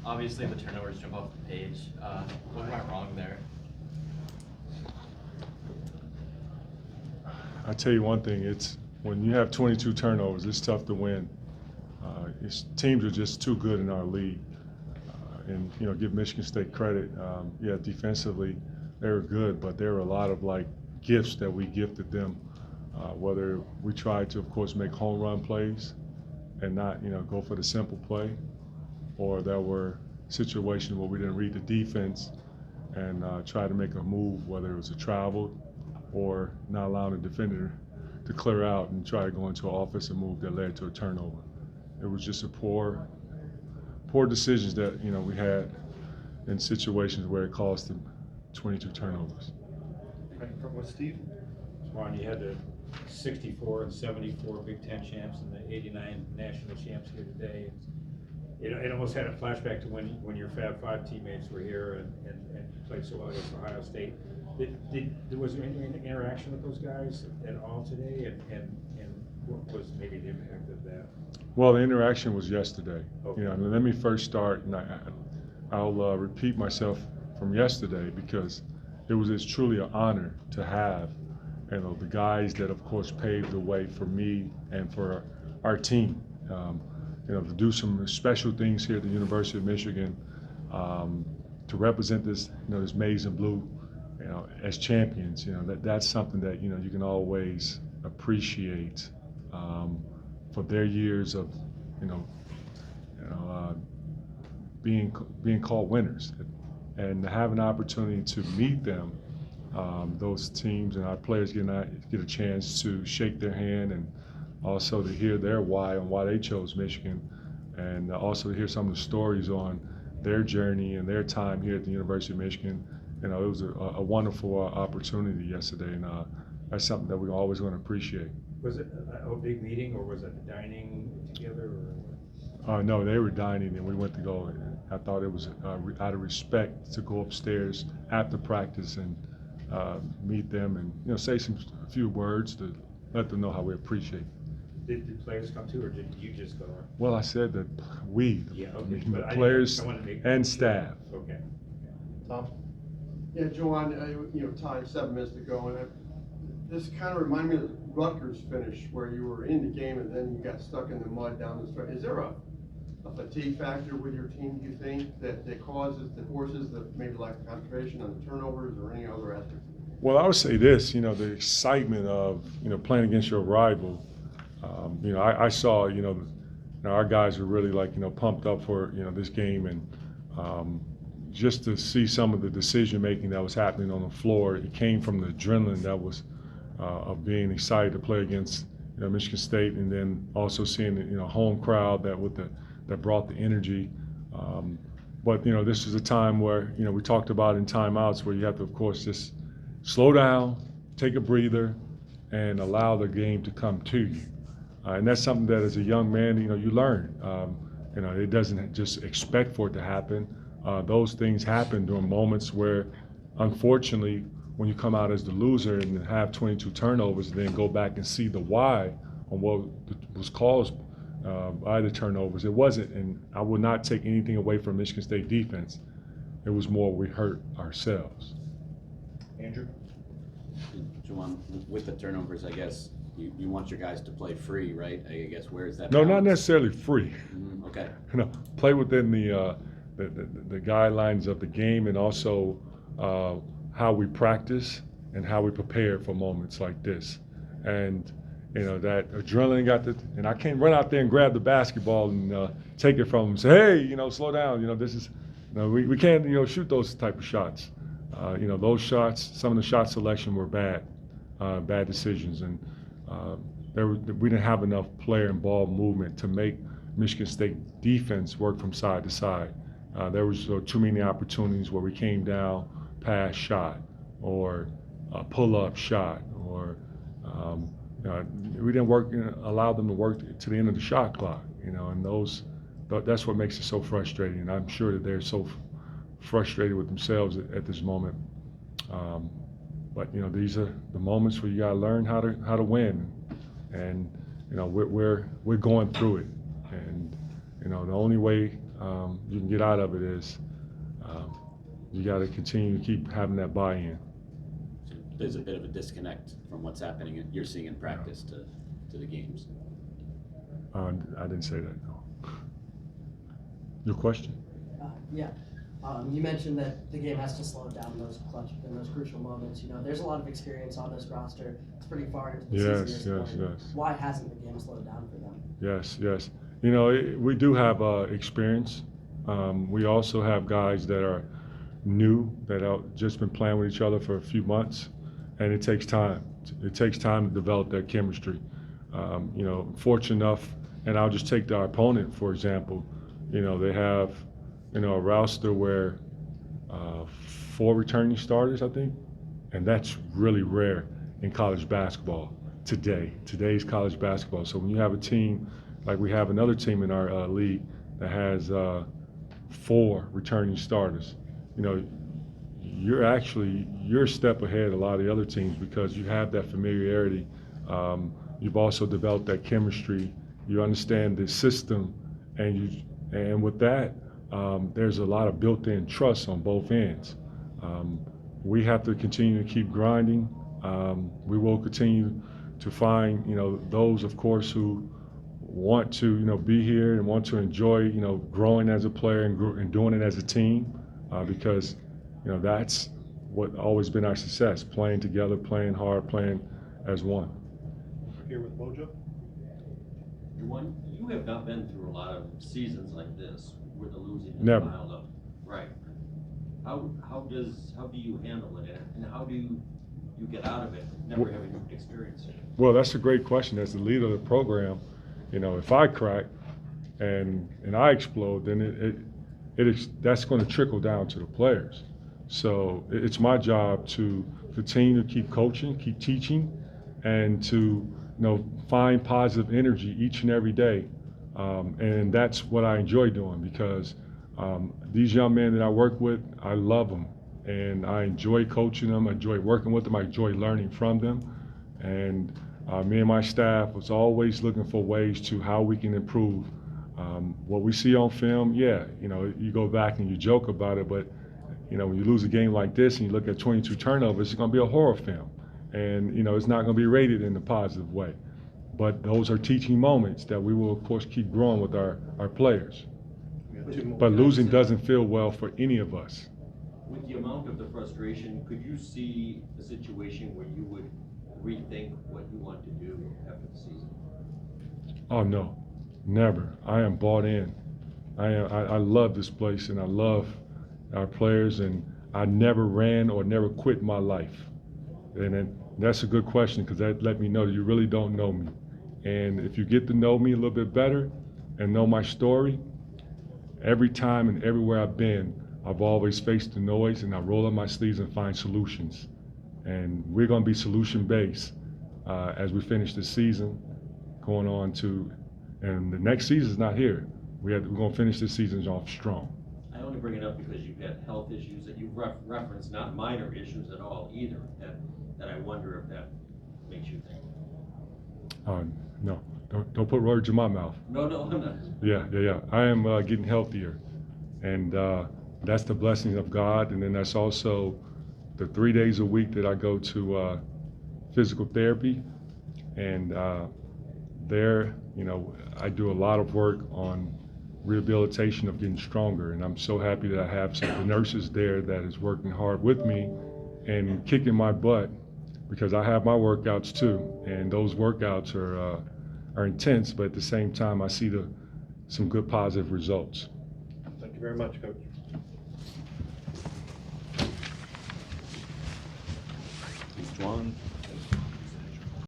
Obviously, the turnovers jump off the page. What went wrong there? I tell you one thing, it's when you have 22 turnovers, it's tough to win. Teams are just too good in our league. And, give Michigan State credit. Defensively, they were good, but there were a lot of, gifts that we gifted them, whether we tried to, of course, make home run plays and not, go for the simple play, or there were situations where we didn't read the defense and try to make a move, whether it was a travel or not allowing the defender to clear out and try to go into an offensive move that led to a turnover. It was just a poor decisions that we had in situations where it cost them 22 turnovers. From what Steve? Juwan, you had the 64 and 74 Big Ten champs and the 89 national champs here today. It almost had a flashback to when your Fab Five teammates were here and you played so well against Ohio State. Was there any interaction with those guys at all today, and what was maybe the impact of that? Well, the interaction was yesterday. Okay. Let me first start, and I'll repeat myself from yesterday, because it's truly an honor to have, the guys that, of course, paved the way for me and for our team. To do some special things here at the University of Michigan, to represent this, this maize and blue, as champions. That's something that you can always appreciate for their years of, being called winners, and to have an opportunity to meet them, those teams and our players get a chance to shake their hand, and also to hear their why and why they chose Michigan, and also to hear some of the stories on their journey and their time here at the University of Michigan. It was a wonderful opportunity yesterday, and that's something that we're always going to appreciate. Was it a big meeting, or was it dining together? No, they were dining, and we went to go. I thought it was out of respect to go upstairs after practice and meet them, and say a few words to let them know how we appreciate it. Did the players come too, or did you just go? Well, I said that we, But the players and staff. Okay. Tom? Yeah, Juwan, tied 7 minutes to go, and this kind of reminded me of the Rutgers finish, where you were in the game and then you got stuck in the mud down the stretch. Is there a fatigue factor with your team, do you think, that forces the maybe lack of concentration on the turnovers or any other aspects? Well, I would say this, the excitement of, playing against your rival. I saw, our guys were really pumped up for, this game, and just to see some of the decision making that was happening on the floor, it came from the adrenaline that was of being excited to play against Michigan State, and then also seeing the home crowd that brought the energy. But this is a time where we talked about in timeouts where you have to, of course, just slow down, take a breather, and allow the game to come to you. And that's something that as a young man, you learn. It doesn't just expect for it to happen. Those things happen during moments where, unfortunately, when you come out as the loser and have 22 turnovers, and then go back and see the why on what was caused by the turnovers. It wasn't, and I would not take anything away from Michigan State defense. It was more we hurt ourselves. Andrew? Juwan, with the turnovers, I guess you want your guys to play free, right? I guess where is that? No, balance? not necessarily free. Okay. Play within the guidelines of the game, and also how we practice and how we prepare for moments like this. And that adrenaline and I can't run out there and grab the basketball and take it from them and say, hey, slow down. This is, we can't, shoot those type of shots. Those shots, some of the shot selection were bad decisions, and we didn't have enough player and ball movement to make Michigan State defense work from side to side. There was too many opportunities where we came down, pass shot, or a pull-up shot, or we didn't allow them to work to the end of the shot clock. And that's what makes it so frustrating. And I'm sure that they're so frustrated with themselves at this moment. But these are the moments where you got to learn how to win, and we're going through it. And the only way you can get out of it is you got to continue to keep having that buy-in. So there's a bit of a disconnect from what's happening, you're seeing in practice to the games. I didn't say that, no. Your question? Yeah. You mentioned that the game has to slow down in those clutch, in those crucial moments. You know, there's a lot of experience on this roster. It's pretty far into the Yes, season. at this yes, point. yes. Why hasn't the game slowed down for them? Yes, yes. You know, we do have experience. We also have guys that are new, that have just been playing with each other for a few months, and it takes time. It takes time to develop that chemistry. You know, fortunate enough, and I'll just take our opponent, for example. You know, they have, you know, a roster where 4 returning starters, I think, and that's really rare in college basketball today's college basketball. So when you have a team, like we have another team in our league that has 4 returning starters, you know, you're a step ahead of a lot of the other teams because you have that familiarity. You've also developed that chemistry. You understand the system, and with that, there's a lot of built-in trust on both ends. We have to continue to keep grinding. We will continue to find, you know, those, of course, who want to, you know, be here and want to enjoy, you know, growing as a player and doing it as a team, because, you know, that's what always been our success: playing together, playing hard, playing as one. Here with Mojo. Juwan, you have not been through a lot of seasons like this where the losing is Never. piled up. Right. How do you handle it, and how do you get out of it, never having experienced it? Well, that's a great question. As the leader of the program, you know, if I crack and I explode, then that's going to trickle down to the players. So it's my job to continue to keep coaching, keep teaching, and to, you know, find positive energy each and every day. And that's what I enjoy doing because these young men that I work with, I love them. And I enjoy coaching them, I enjoy working with them, I enjoy learning from them. And me and my staff was always looking for ways to how we can improve. What we see on film, yeah, you know, you go back and you joke about it, but, you know, when you lose a game like this and you look at 22 turnovers, it's going to be a horror film. And, you know, it's not going to be rated in a positive way. But those are teaching moments that we will, of course, keep growing with our players. We got 2 more But guys. losing doesn't feel well for any of us. With the amount of the frustration, could you see a situation where you would rethink what you want to do after the season? Oh, no, never. I am bought in. I love this place and I love our players, and I never ran or never quit my life. And that's a good question because that let me know that you really don't know me. And if you get to know me a little bit better and know my story, every time and everywhere I've been, I've always faced the noise and I roll up my sleeves and find solutions. And we're going to be solution-based as we finish this season, going on to, and the next season's not here. We're going to finish this season off strong. I only bring it up because you've had health issues that you've referenced, not minor issues at all either, that I wonder if that makes you think. No, don't put words in my mouth. No, I'm not. Yeah. I am getting healthier, and that's the blessing of God. And then that's also the 3 days a week that I go to physical therapy, and there, you know, I do a lot of work on rehabilitation of getting stronger. And I'm so happy that I have some of the nurses there that is working hard with me and kicking my butt, because I have my workouts too, and those workouts are intense, but at the same time I see some good positive results. Thank you very much, Coach. Thanks, Juwan.